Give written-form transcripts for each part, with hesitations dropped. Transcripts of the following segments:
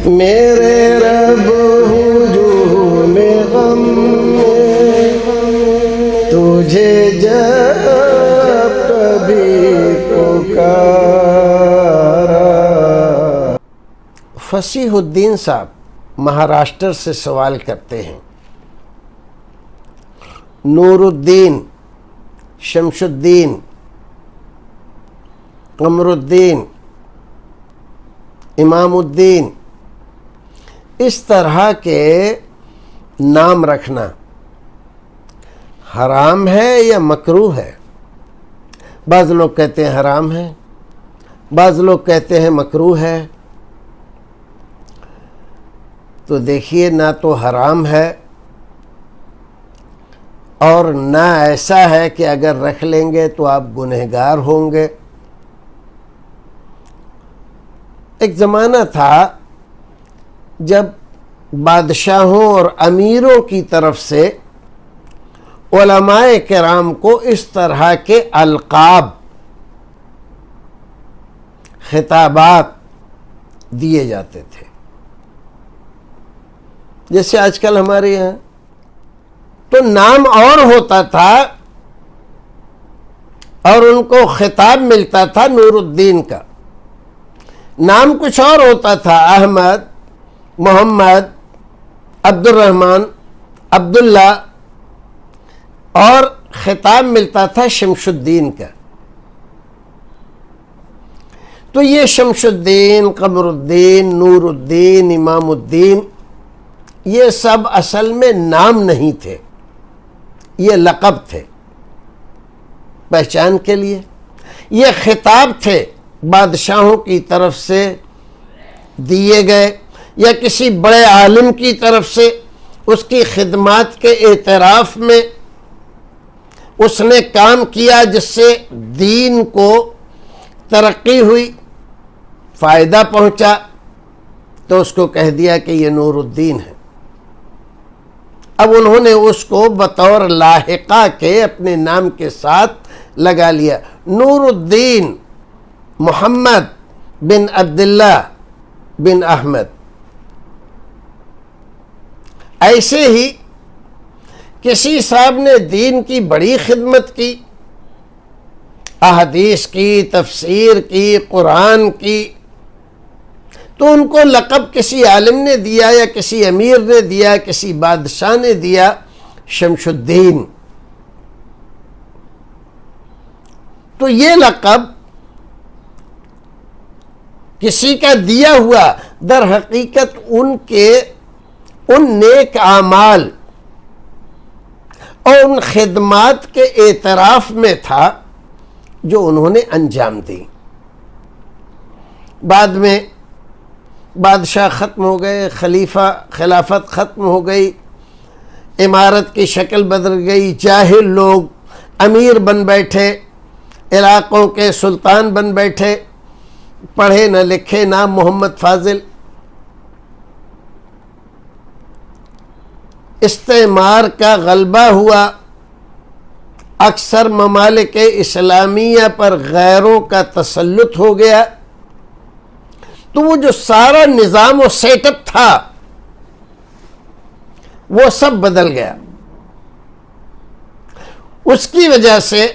میرے رب ہجوم غم میں تجھے جب کبھی پکارا۔ فصیح الدین صاحب مہاراشٹر سے سوال کرتے ہیں، نور الدین، شمس الدین، قمر الدین، امام الدین، اس طرح کے نام رکھنا حرام ہے یا مکروہ ہے؟ بعض لوگ کہتے ہیں حرام ہے، بعض لوگ کہتے ہیں مکروہ ہے۔ تو دیکھیے، نہ تو حرام ہے اور نہ ایسا ہے کہ اگر رکھ لیں گے تو آپ گنہگار ہوں گے۔ ایک زمانہ تھا جب بادشاہوں اور امیروں کی طرف سے علماء کرام کو اس طرح کے القاب، خطابات دیے جاتے تھے، جیسے آج کل ہمارے یہاں تو نام اور ہوتا تھا اور ان کو خطاب ملتا تھا نور الدین کا، نام کچھ اور ہوتا تھا، احمد، محمد، عبد الرحمن، عبداللہ، اور خطاب ملتا تھا شمس الدین کا۔ تو یہ شمس الدین، قمر الدین، نور الدین، امام الدین، یہ سب اصل میں نام نہیں تھے، یہ لقب تھے، پہچان کے لیے۔ یہ خطاب تھے بادشاہوں کی طرف سے دیے گئے، یا کسی بڑے عالم کی طرف سے اس کی خدمات کے اعتراف میں اس نے کام کیا جس سے دین کو ترقی ہوئی، فائدہ پہنچا، تو اس کو کہہ دیا کہ یہ نور الدین ہے۔ اب انہوں نے اس کو بطور لاحقہ کے اپنے نام کے ساتھ لگا لیا، نور الدین محمد بن عبداللہ بن احمد۔ ایسے ہی کسی صاحب نے دین کی بڑی خدمت کی، احادیث کی، تفسیر کی، قرآن کی، تو ان کو لقب کسی عالم نے دیا یا کسی امیر نے دیا، کسی بادشاہ نے دیا، شمس الدین۔ تو یہ لقب کسی کا دیا ہوا در حقیقت ان نیک اعمال اور ان خدمات کے اعتراف میں تھا جو انہوں نے انجام دی۔ بعد میں بادشاہ ختم ہو گئے، خلافت ختم ہو گئی، عمارت کی شکل بدل گئی، جاہل لوگ امیر بن بیٹھے، علاقوں کے سلطان بن بیٹھے، پڑھے نہ لکھے، نام محمد فاضل۔ استعمار کا غلبہ ہوا، اکثر ممالک اسلامیہ پر غیروں کا تسلط ہو گیا، تو وہ جو سارا نظام و سیٹ اپ تھا وہ سب بدل گیا۔ اس کی وجہ سے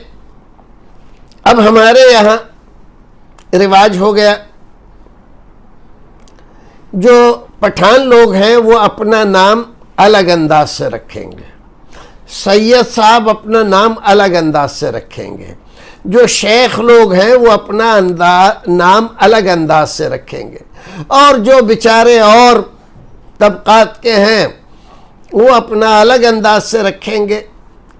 اب ہمارے یہاں رواج ہو گیا، جو پٹھان لوگ ہیں وہ اپنا نام الگ انداز سے رکھیں گے، سید صاحب اپنا نام الگ انداز سے رکھیں گے، جو شیخ لوگ ہیں وہ اپنا نام الگ انداز سے رکھیں گے، اور جو بیچارے اور طبقات کے ہیں وہ اپنا الگ انداز سے رکھیں گے۔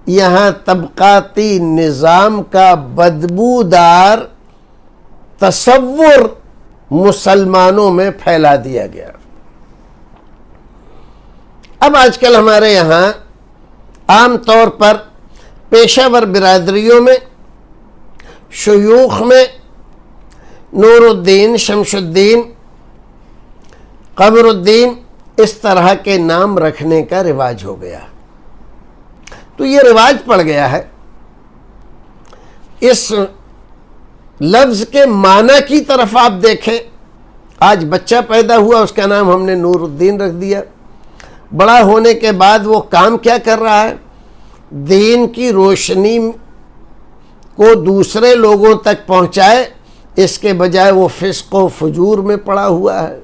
یہاں طبقاتی نظام کا بدبودار تصور مسلمانوں میں پھیلا دیا گیا۔ اب آج کل ہمارے یہاں عام طور پر پیشہ ور برادریوں میں، شیوخ میں نور الدین، شمس الدین، قمر الدین اس طرح کے نام رکھنے کا رواج ہو گیا۔ تو یہ رواج پڑ گیا ہے۔ اس لفظ کے معنی کی طرف آپ دیکھیں آج بچہ پیدا ہوا، اس کا نام ہم نے نور الدین رکھ دیا. بڑا ہونے کے بعد وہ کام کیا کر رہا ہے؟ دین کی روشنی کو دوسرے لوگوں تک پہنچائے، اس کے بجائے وہ فسق و فجور میں پڑا ہوا ہے.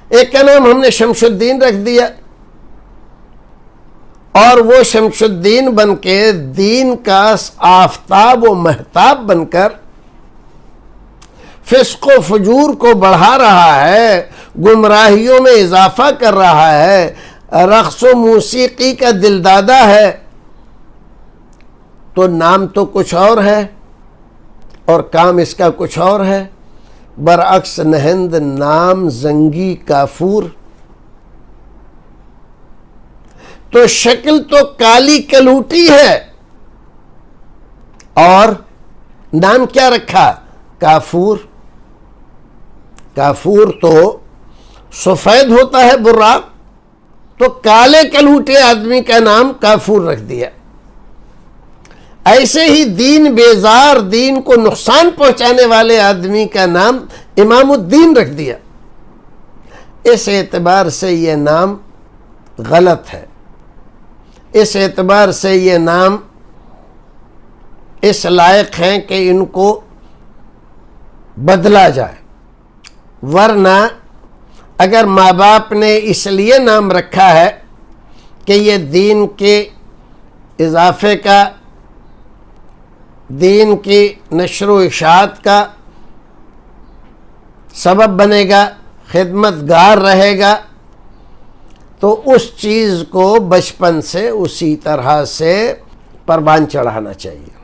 ایک کا نام ہم نے شمس الدین رکھ دیا، اور وہ شمس الدین بن کے دین کا آفتاب و مہتاب بن کر فسق و فجور کو بڑھا رہا ہے، گمراہیوں میں اضافہ کر رہا ہے، رقص و موسیقی کا دلدادہ ہے. تو نام تو کچھ اور ہے اور کام اس کا کچھ اور ہے. برعکس نہند نام زنگی کافور، تو شکل تو کالی کلوٹی ہے اور نام کیا رکھا؟ کافور. کافور تو سفید ہوتا ہے براق، تو کالے کلوٹے آدمی کا نام کافور رکھ دیا. ایسے ہی دین بیزار، دین کو نقصان پہنچانے والے آدمی کا نام امام الدین رکھ دیا. اس اعتبار سے یہ نام غلط ہے، اس اعتبار سے یہ نام اس لائق ہیں کہ ان کو بدلا جائے. ورنہ اگر ماں باپ نے اس لیے نام رکھا ہے کہ یہ دین کے اضافے کا، دین کی نشر و اشاعت کا سبب بنے گا، خدمت گار رہے گا، تو اس چیز کو بچپن سے اسی طرح سے پروان چڑھانا چاہیے.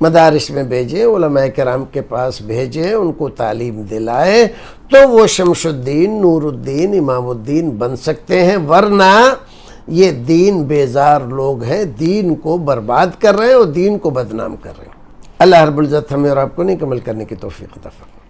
مدارس میں بھیجیں، علماء کرام کے پاس بھیجیں، ان کو تعلیم دلائیں، تو وہ شمس الدین، نور الدین، امام الدین بن سکتے ہیں. ورنہ یہ دین بیزار لوگ ہیں، دین کو برباد کر رہے ہیں اور دین کو بدنام کر رہے ہیں. اللہ رب العزت ہمیں اور آپ کو نیک عمل کرنے کی توفیق عطا فرمائے.